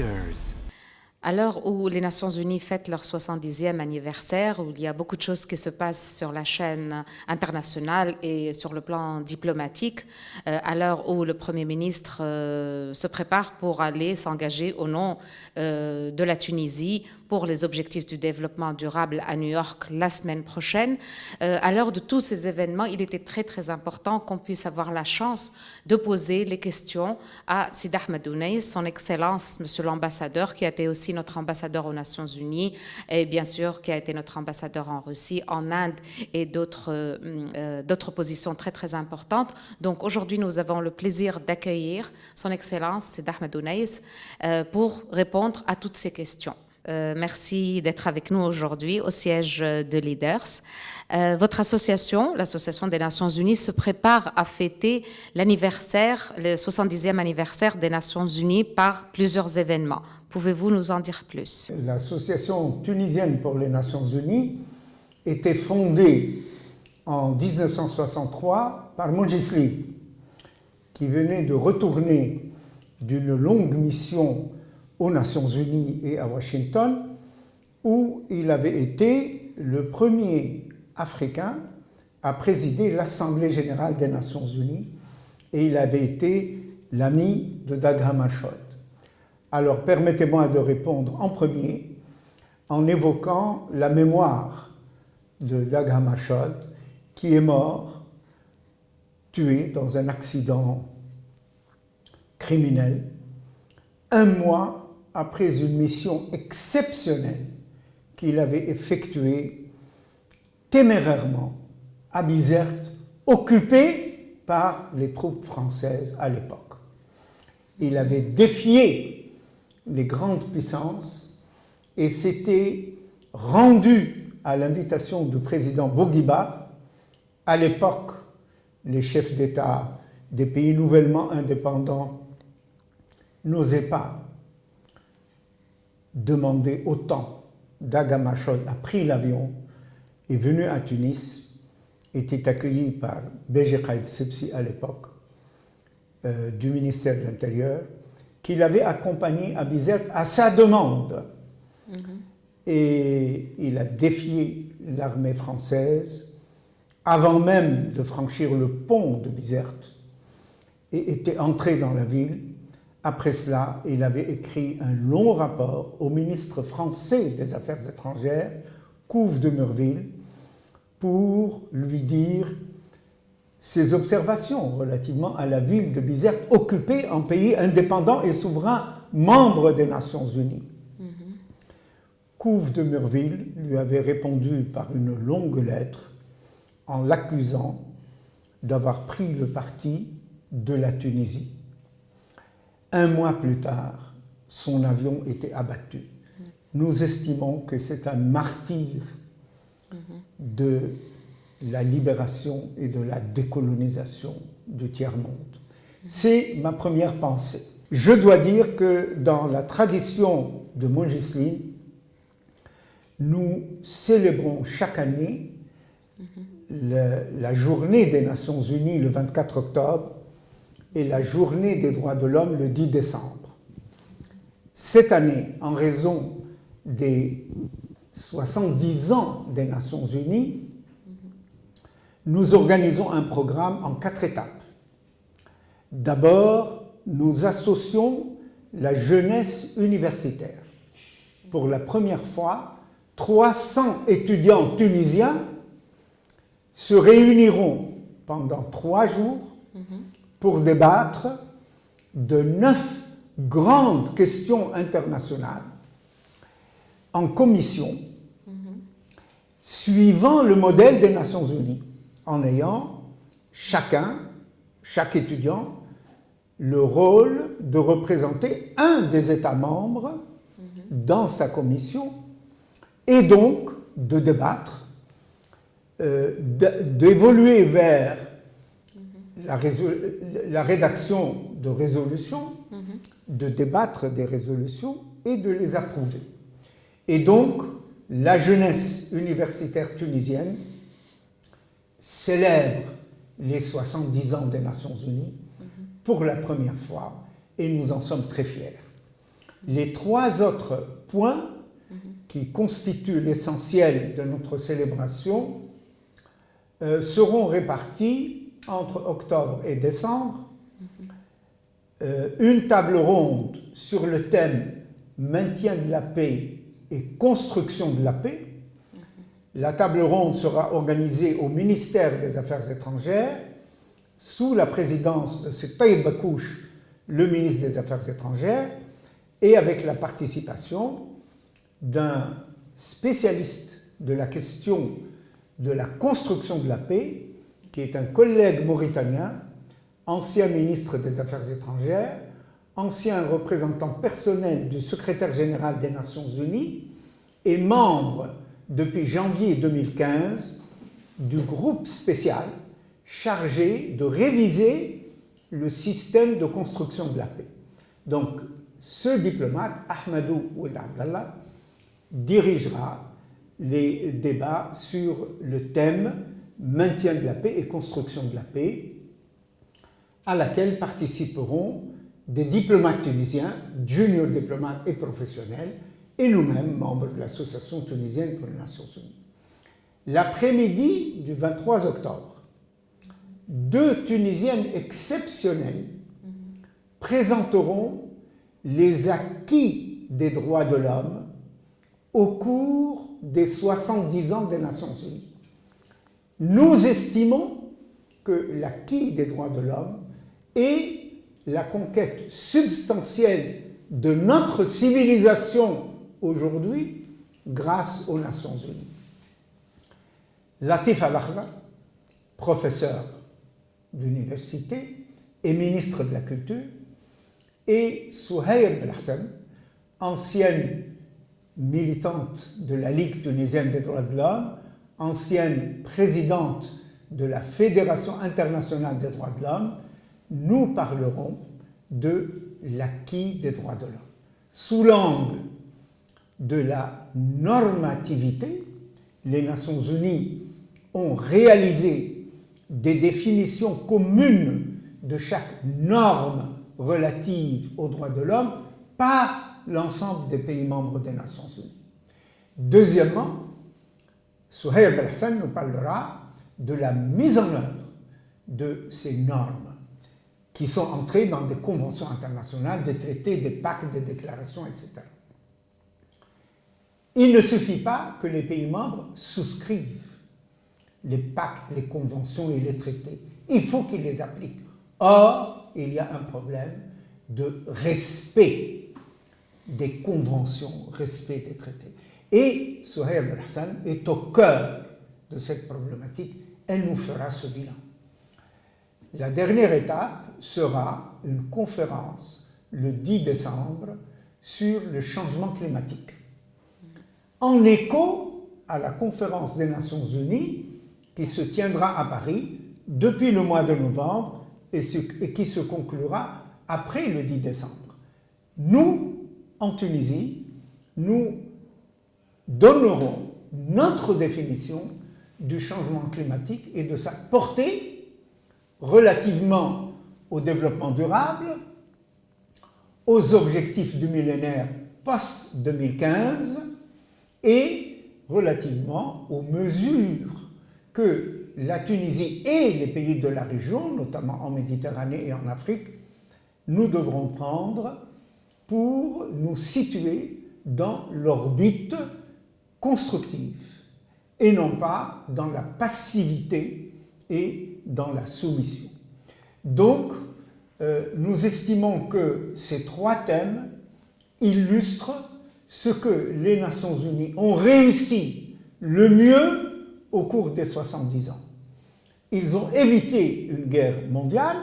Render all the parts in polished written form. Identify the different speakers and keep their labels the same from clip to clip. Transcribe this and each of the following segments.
Speaker 1: Leaders.
Speaker 2: À l'heure où les Nations Unies fêtent leur 70e anniversaire, où il y a beaucoup de choses qui se passent sur la chaîne internationale et sur le plan diplomatique, à l'heure où le Premier ministre se prépare pour aller s'engager au nom de la Tunisie pour les objectifs du développement durable à New York la semaine prochaine, à l'heure de tous ces événements, il était très très important qu'on puisse avoir la chance de poser les questions à Sid Ahmed Ounès, son Excellence, Monsieur l'ambassadeur, qui a été aussi notre ambassadeur aux Nations Unies et bien sûr qui a été notre ambassadeur en Russie, en Inde et d'autres positions très très importantes. Donc aujourd'hui nous avons le plaisir d'accueillir son Excellence Sid Ahmed Ounès pour répondre à toutes ces questions. Merci d'être avec nous aujourd'hui au siège de Leaders. Votre association, l'Association des Nations Unies, se prépare à fêter l'anniversaire, le 70e anniversaire des Nations Unies par plusieurs événements. Pouvez-vous nous en dire plus?
Speaker 3: L'Association tunisienne pour les Nations Unies était fondée en 1963 par Montgisli, qui venait de retourner d'une longue mission aux Nations Unies et à Washington, où il avait été le premier Africain à présider l'Assemblée générale des Nations Unies, et il avait été l'ami de Dag Hammarskjöld. Alors permettez-moi de répondre en premier en évoquant la mémoire de Dag Hammarskjöld, qui est mort, tué dans un accident criminel, un mois après une mission exceptionnelle qu'il avait effectuée témérairement à Bizerte, occupée par les troupes françaises à l'époque. Il avait défié les grandes puissances et s'était rendu à l'invitation du président Bourguiba. À l'époque, les chefs d'État des pays nouvellement indépendants n'osaient pas demander autant. Dag Hammarskjöld a pris l'avion, est venu à Tunis, était accueilli par Béji Caïd Sebsi à l'époque, du ministère de l'Intérieur, qui l'avait accompagné à Bizerte à sa demande. Et il a défié l'armée française avant même de franchir le pont de Bizerte et était entré dans la ville. Après cela, il avait écrit un long rapport au ministre français des Affaires étrangères, Couve de Murville, pour lui dire ses observations relativement à la ville de Bizerte, occupée en pays indépendant et souverain, membre des Nations Unies. Couve de Murville lui avait répondu par une longue lettre en l'accusant d'avoir pris le parti de la Tunisie. Un mois plus tard, son avion était abattu. Nous estimons que c'est un martyr de la libération et de la décolonisation du tiers-monde. C'est ma première pensée. Je dois dire que dans la tradition de Montgisli, nous célébrons chaque année la journée des Nations Unies le 24 octobre et la journée des droits de l'homme le 10 décembre. Cette année, en raison des 70 ans des Nations Unies, nous organisons un programme en 4 étapes. D'abord, nous associons la jeunesse universitaire. Pour la première fois, 300 étudiants tunisiens se réuniront pendant 3 jours pour débattre de 9 grandes questions internationales en commission, suivant le modèle des Nations Unies, en ayant chaque étudiant, le rôle de représenter un des États membres dans sa commission et donc de débattre, d'évoluer vers la rédaction de résolutions, de débattre des résolutions et de les approuver. Et donc, la jeunesse universitaire tunisienne célèbre les 70 ans des Nations Unies pour la première fois et nous en sommes très fiers. Les trois autres points qui constituent l'essentiel de notre célébration seront répartis entre octobre et décembre. Une table ronde sur le thème maintien de la paix et construction de la paix. La table ronde sera organisée au ministère des Affaires étrangères sous la présidence de Taïeb Bakouche, le ministre des Affaires étrangères, et avec la participation d'un spécialiste de la question de la construction de la paix, qui est un collègue mauritanien, ancien ministre des Affaires étrangères, ancien représentant personnel du secrétaire général des Nations Unies et membre depuis janvier 2015 du groupe spécial chargé de réviser le système de construction de la paix. Donc, ce diplomate, Ahmadou Ould Abdallah, dirigera les débats sur le thème maintien de la paix et construction de la paix, à laquelle participeront des diplomates tunisiens, junior diplomates et professionnels, et nous-mêmes, membres de l'Association tunisienne pour les Nations Unies. L'après-midi du 23 octobre, deux Tunisiennes exceptionnelles présenteront les acquis des droits de l'homme au cours des 70 ans des Nations Unies. Nous estimons que l'acquis des droits de l'homme est la conquête substantielle de notre civilisation aujourd'hui grâce aux Nations Unies. Latif Al-Akhdar, professeur d'université et ministre de la Culture, et Souhair Belhassan, ancienne militante de la Ligue tunisienne des droits de l'homme, ancienne présidente de la Fédération internationale des droits de l'homme, nous parlerons de l'acquis des droits de l'homme. Sous l'angle de la normativité, les Nations Unies ont réalisé des définitions communes de chaque norme relative aux droits de l'homme par l'ensemble des pays membres des Nations Unies. Deuxièmement, Souhair Belhassan nous parlera de la mise en œuvre de ces normes qui sont entrées dans des conventions internationales, des traités, des pactes, des déclarations, etc. Il ne suffit pas que les pays membres souscrivent les pactes, les conventions et les traités. Il faut qu'ils les appliquent. Or, il y a un problème de respect des conventions, respect des traités. Et Souhair Belhassan est au cœur de cette problématique. Elle nous fera ce bilan. La dernière étape sera une conférence le 10 décembre sur le changement climatique. En écho à la conférence des Nations Unies qui se tiendra à Paris depuis le mois de novembre et qui se conclura après le 10 décembre. Nous, en Tunisie, nous donnerons notre définition du changement climatique et de sa portée relativement au développement durable, aux objectifs du millénaire post-2015 et relativement aux mesures que la Tunisie et les pays de la région, notamment en Méditerranée et en Afrique, nous devrons prendre pour nous situer dans l'orbite constructive et non pas dans la passivité et dans la soumission. Donc, nous estimons que ces trois thèmes illustrent ce que les Nations Unies ont réussi le mieux au cours des 70 ans. Ils ont évité une guerre mondiale,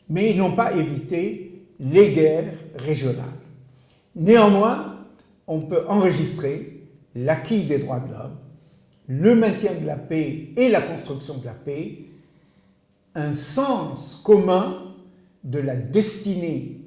Speaker 3: mais ils n'ont pas évité les guerres régionales. Néanmoins, on peut enregistrer l'acquis des droits de l'homme, le maintien de la paix et la construction de la paix, un sens commun de la destinée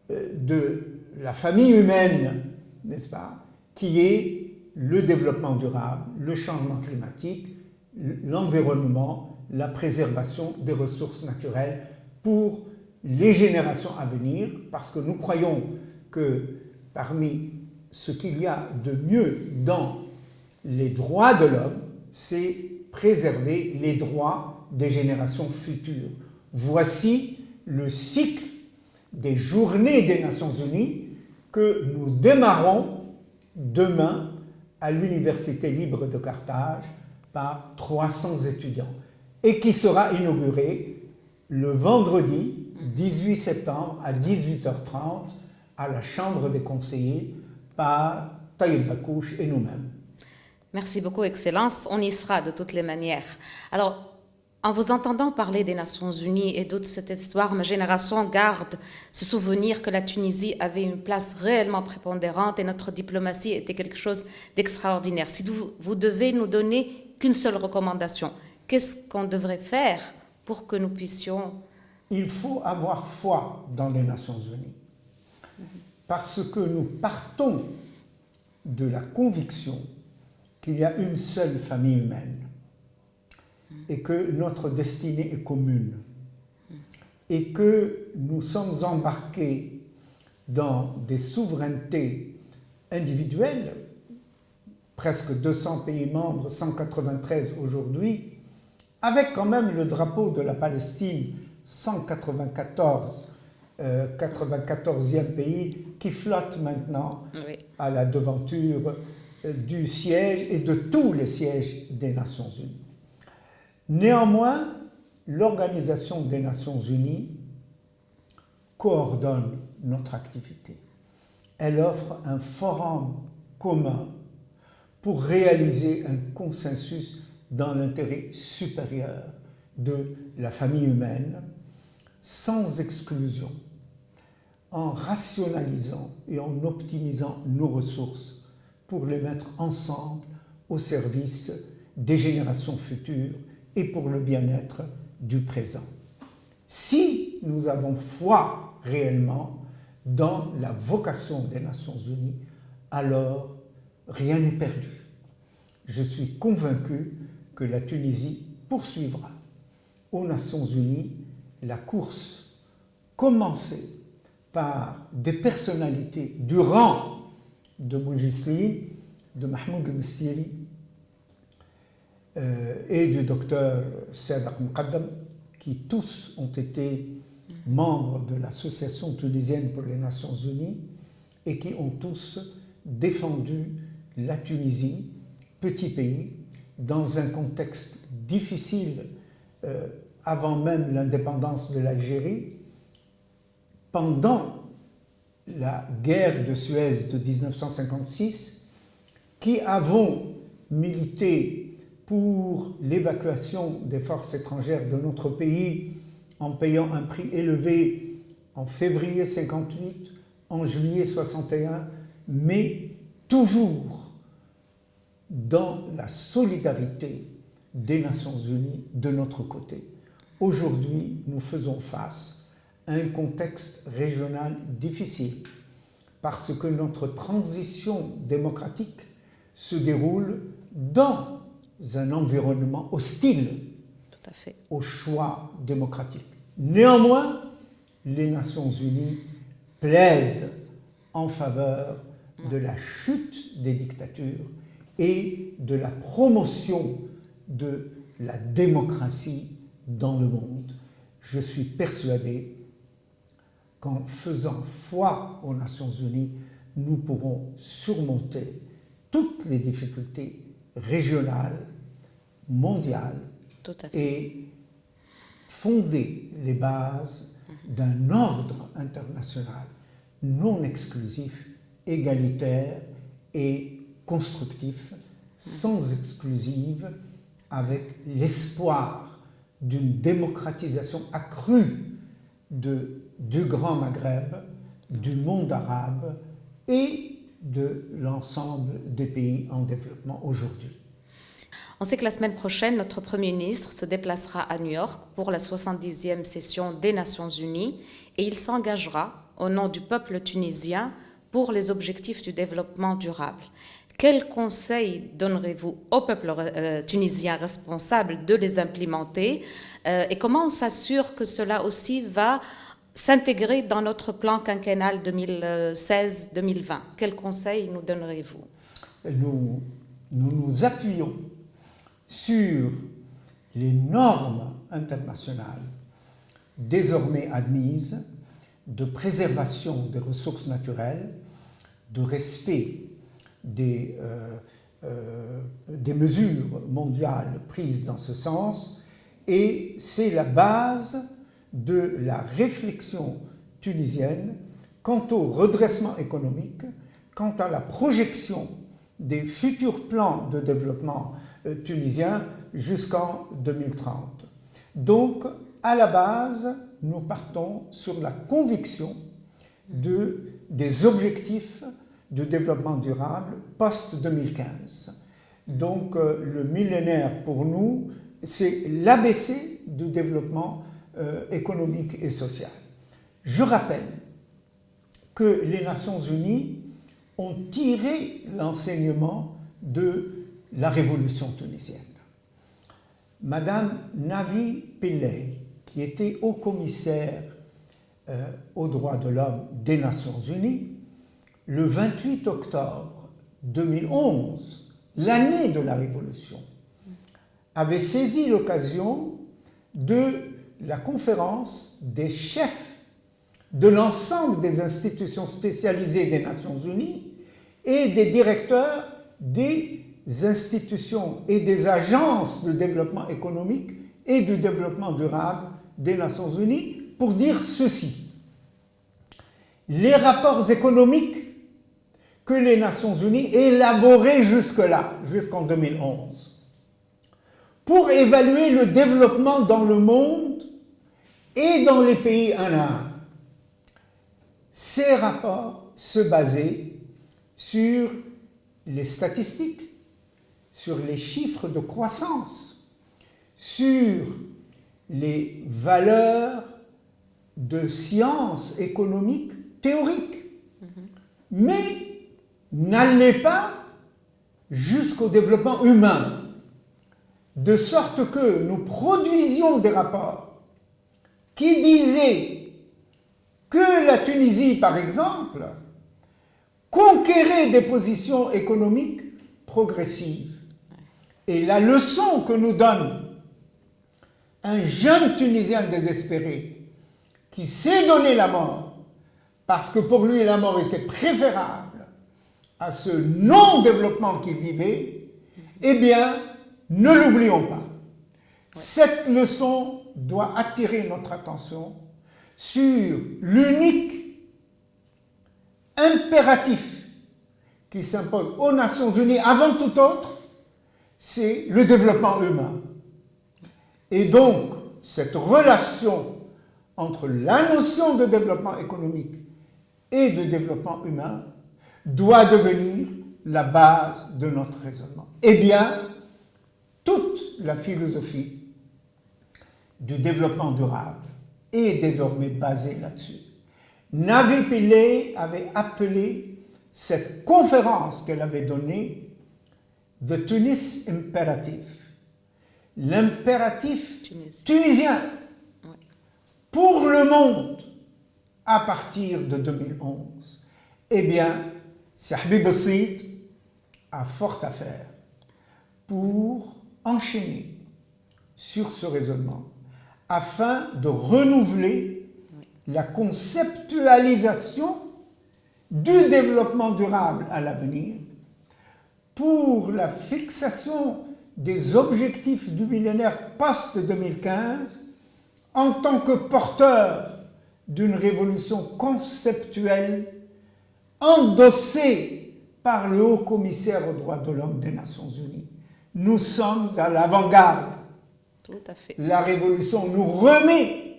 Speaker 3: de la famille humaine, n'est-ce pas, qui est le développement durable, le changement climatique, l'environnement, la préservation des ressources naturelles pour les générations à venir, parce que nous croyons que parmi ce qu'il y a de mieux dans les droits de l'homme, c'est préserver les droits des générations futures. Voici le cycle des Journées des Nations Unies que nous démarrons demain à l'Université libre de Carthage par 300 étudiants et qui sera inauguré le vendredi 18 septembre à 18h30 à la Chambre des conseillers par Taïeb Bakouche et nous-mêmes.
Speaker 2: Merci beaucoup, Excellence. On y sera de toutes les manières. Alors, en vous entendant parler des Nations Unies et d'autres de cette histoire, ma génération garde ce souvenir que la Tunisie avait une place réellement prépondérante et notre diplomatie était quelque chose d'extraordinaire. Si vous devez nous donner qu'une seule recommandation, qu'est-ce qu'on devrait faire pour que nous puissions...
Speaker 3: Il faut avoir foi dans les Nations Unies, parce que nous partons de la conviction qu'il y a une seule famille humaine et que notre destinée est commune et que nous sommes embarqués dans des souverainetés individuelles, presque 200 pays membres, 193 aujourd'hui, avec quand même le drapeau de la Palestine, 94e pays qui flotte maintenant à la devanture du siège et de tous les sièges des Nations Unies. Néanmoins, l'Organisation des Nations Unies coordonne notre activité. Elle offre un forum commun pour réaliser un consensus dans l'intérêt supérieur de la famille humaine, sans exclusion, en rationalisant et en optimisant nos ressources pour les mettre ensemble au service des générations futures et pour le bien-être du présent. Si nous avons foi réellement dans la vocation des Nations Unies, alors rien n'est perdu. Je suis convaincu que la Tunisie poursuivra aux Nations Unies la course commencée par des personnalités du rang de Boujisli, de Mahmoud El-Mstiri et du docteur Sadak Mqaddam, qui tous ont été membres de l'Association tunisienne pour les Nations Unies et qui ont tous défendu la Tunisie, petit pays, dans un contexte difficile avant même l'indépendance de l'Algérie, pendant la guerre de Suez de 1956, qui avons milité pour l'évacuation des forces étrangères de notre pays en payant un prix élevé en février 58, en juillet 61, mais toujours dans la solidarité des Nations Unies de notre côté. Aujourd'hui, nous faisons face à un contexte régional difficile parce que notre transition démocratique se déroule dans un environnement hostile au choix démocratique. Néanmoins, les Nations Unies plaident en faveur de la chute des dictatures et de la promotion de la démocratie dans le monde. Je suis persuadé qu'en faisant foi aux Nations Unies, nous pourrons surmonter toutes les difficultés régionales, mondiales, et fonder les bases d'un ordre international non exclusif, égalitaire et constructif, sans exclusive, avec l'espoir d'une démocratisation accrue du Grand Maghreb, du monde arabe et de l'ensemble des pays en développement aujourd'hui.
Speaker 2: On sait que la semaine prochaine, notre Premier ministre se déplacera à New York pour la 70e session des Nations Unies et il s'engagera au nom du peuple tunisien pour les objectifs du développement durable. Quels conseils donnerez-vous au peuple tunisien responsable de les implémenter et comment on s'assure que cela aussi va s'intégrer dans notre plan quinquennal 2016-2020. Quels conseils nous donnerez-vous?
Speaker 3: Nous nous appuyons sur les normes internationales désormais admises de préservation des ressources naturelles, de respect des mesures mondiales prises dans ce sens, et c'est la base de la réflexion tunisienne quant au redressement économique, quant à la projection des futurs plans de développement tunisiens jusqu'en 2030. Donc, à la base, nous partons sur la conviction des objectifs de développement durable post-2015. Donc, le millénaire pour nous, c'est l'ABC du développement économique et social. Je rappelle que les Nations Unies ont tiré l'enseignement de la révolution tunisienne. Madame Navi Pillay, qui était haut-commissaire aux droits de l'homme des Nations Unies, le 28 octobre 2011, l'année de la Révolution, avait saisi l'occasion de la conférence des chefs de l'ensemble des institutions spécialisées des Nations Unies et des directeurs des institutions et des agences de développement économique et du développement durable des Nations Unies pour dire ceci. Les rapports économiques que les Nations Unies élaboraient jusque-là, jusqu'en 2011, pour évaluer le développement dans le monde et dans les pays un à un. Ces rapports se basaient sur les statistiques, sur les chiffres de croissance, sur les valeurs de sciences économiques théoriques, mais n'allaient pas jusqu'au développement humain, de sorte que nous produisions des rapports qui disaient que la Tunisie, par exemple, conquérait des positions économiques progressives. Et la leçon que nous donne un jeune Tunisien désespéré qui s'est donné la mort parce que pour lui la mort était préférable à ce non-développement qu'il vivait, eh bien, ne l'oublions pas. Cette leçon doit attirer notre attention sur l'unique impératif qui s'impose aux Nations Unies avant tout autre, c'est le développement humain. Et donc, cette relation entre la notion de développement économique et de développement humain doit devenir la base de notre raisonnement. Eh bien, toute la philosophie du développement durable est désormais basée là-dessus. Navi Pillay avait appelé cette conférence qu'elle avait donnée The Tunis Imperative, l'impératif tunisien pour le monde à partir de 2011. Eh bien, Habib Bessit a fort à faire pour enchaîner sur ce raisonnement afin de renouveler la conceptualisation du développement durable à l'avenir pour la fixation des objectifs du millénaire post-2015 en tant que porteur d'une révolution conceptuelle endossée par le haut-commissaire aux droits de l'homme des Nations Unies. Nous sommes à l'avant-garde.
Speaker 2: Tout à fait.
Speaker 3: La révolution nous remet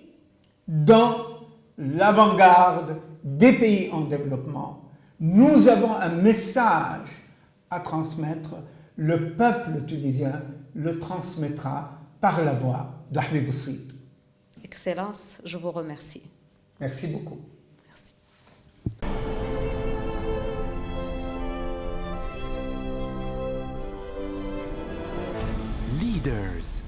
Speaker 3: dans l'avant-garde des pays en développement. Nous avons un message à transmettre. Le peuple tunisien le transmettra par la voix de Habib Bessit.
Speaker 2: Excellence, je vous remercie.
Speaker 3: Merci beaucoup.
Speaker 2: Merci.
Speaker 1: Leaders.